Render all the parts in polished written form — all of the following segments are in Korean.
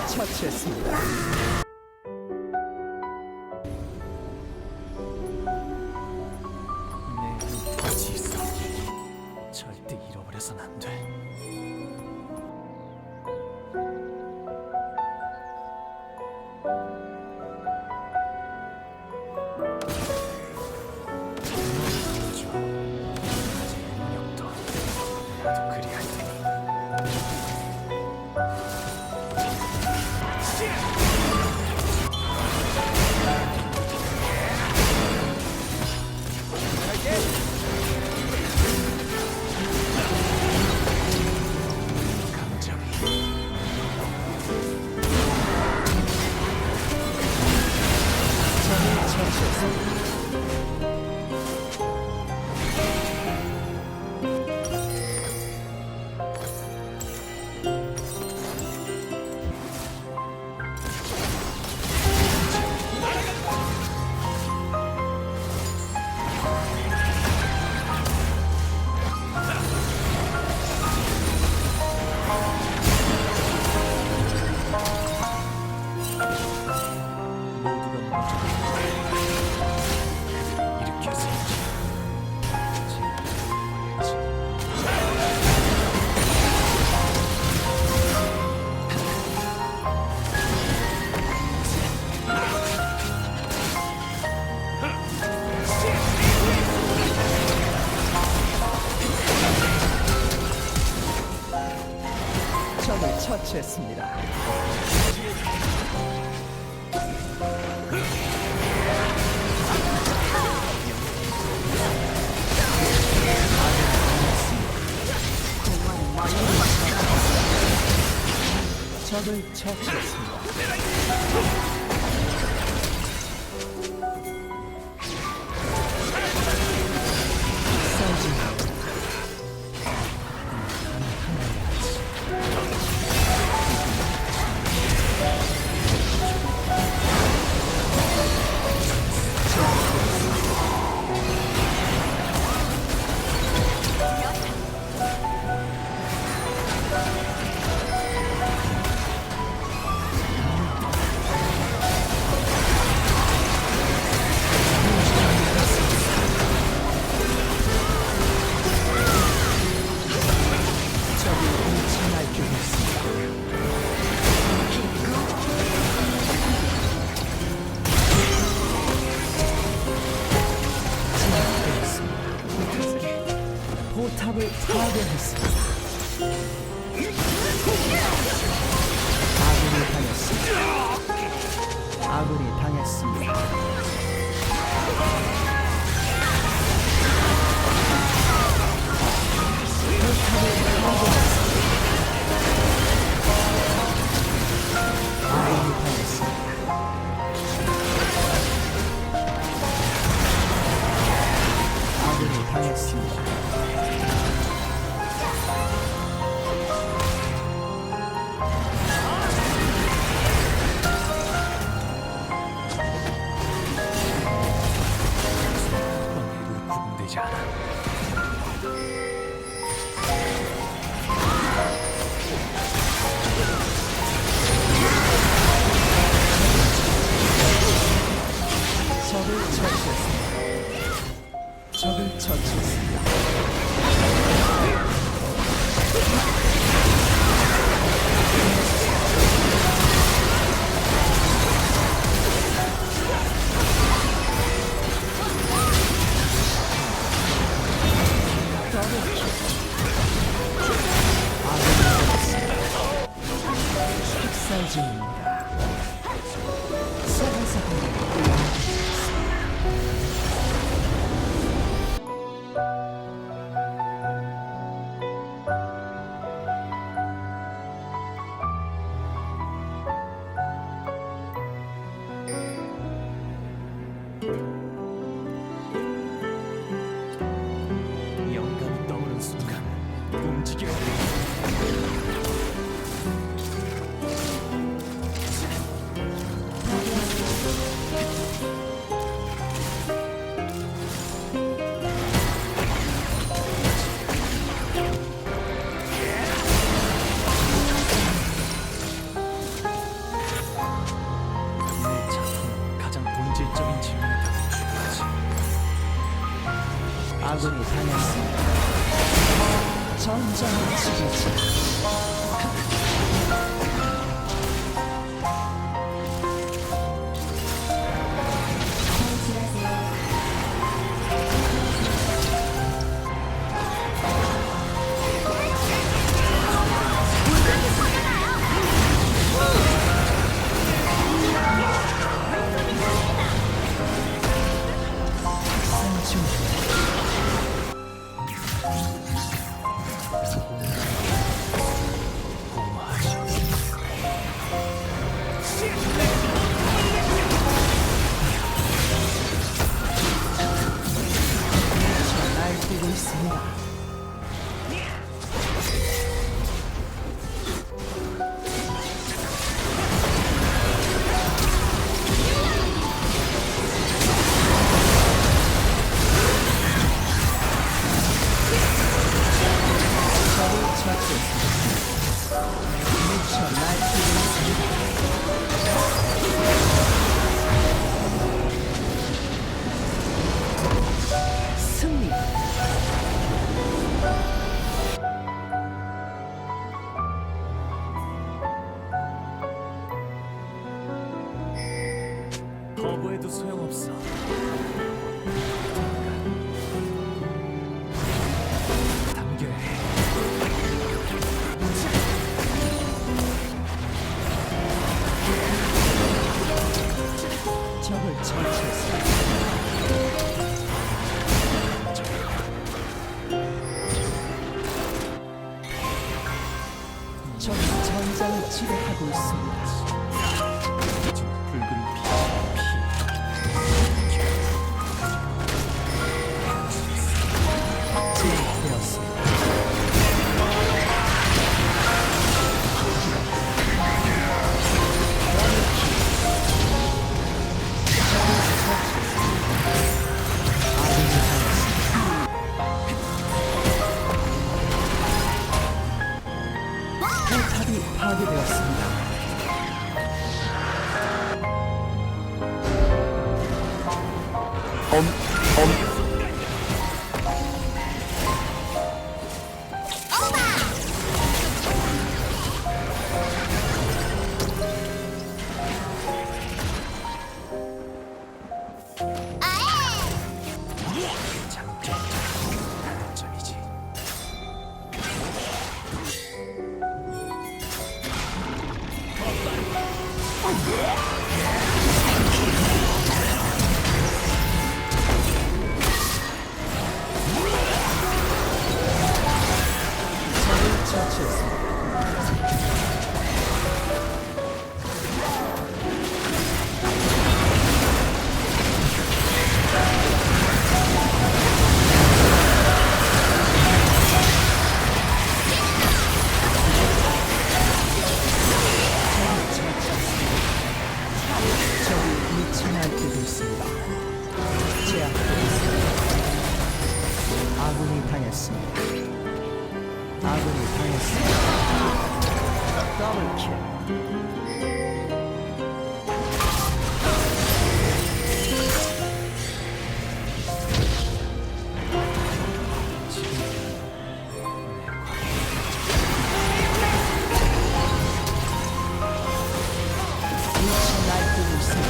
처치했습니다. 내 눈까지 있어. 절대 잃어버려선 안 돼. 보여줘. 가진 능력도 나도 그리할 테니. 감정이 적을 처치했습니다. 모두가 먼저 일으켜서 적을 처치했습니다. 적을 처치했습니다. 사이즈 적이 엄청날 뻔했습니다. 포탑을 파괴했습니다. 아군이 당했습니다. 아군이 당했습니다. 아군이 당했습니다. 아군이 당했습니다. 번개로 구분되지 않아. 적을 처치했습니다. 적을 처치했습니다. 아군이 당했습니다. 학살 중입니다. 사바사바 근본적인 질문의 답이 중요하지. 아군이 당했습니다. 전장을 치르지. 생중 공허하지. 저 날뛰고 있습니다. 저를 처치했습니다. 미쳐 날뛰고 있습니다. 승리. 거부해도 소용없어. 당겨야 해. 적을 처치했습니다. 적이 전장을 지배하고 있습니다. 지금 붉은 제압되었습니다. 아군이 당했습니다. 포탑이 파괴되었습니다. 장점, 단점이지. 적을 처치했습니다. 적이 미쳐 날뛰고 있습니다. 제압되고 있습니다. 아군이 당했습니다. 아군이 당했습니다. 더블킬. 미쳐 날뛰고 있습니다.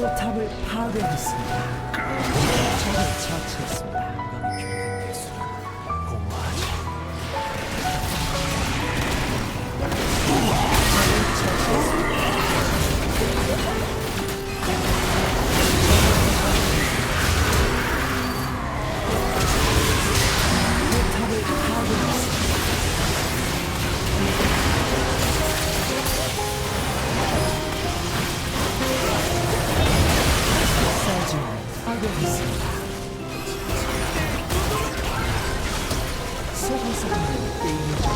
포탑을 파괴했습니다. 적을 처치했습니다. 영광이 결국엔 예술은 공허하지. 포탑을 파괴했습니다. 사진 파괴했습니다. 세계사는 게임을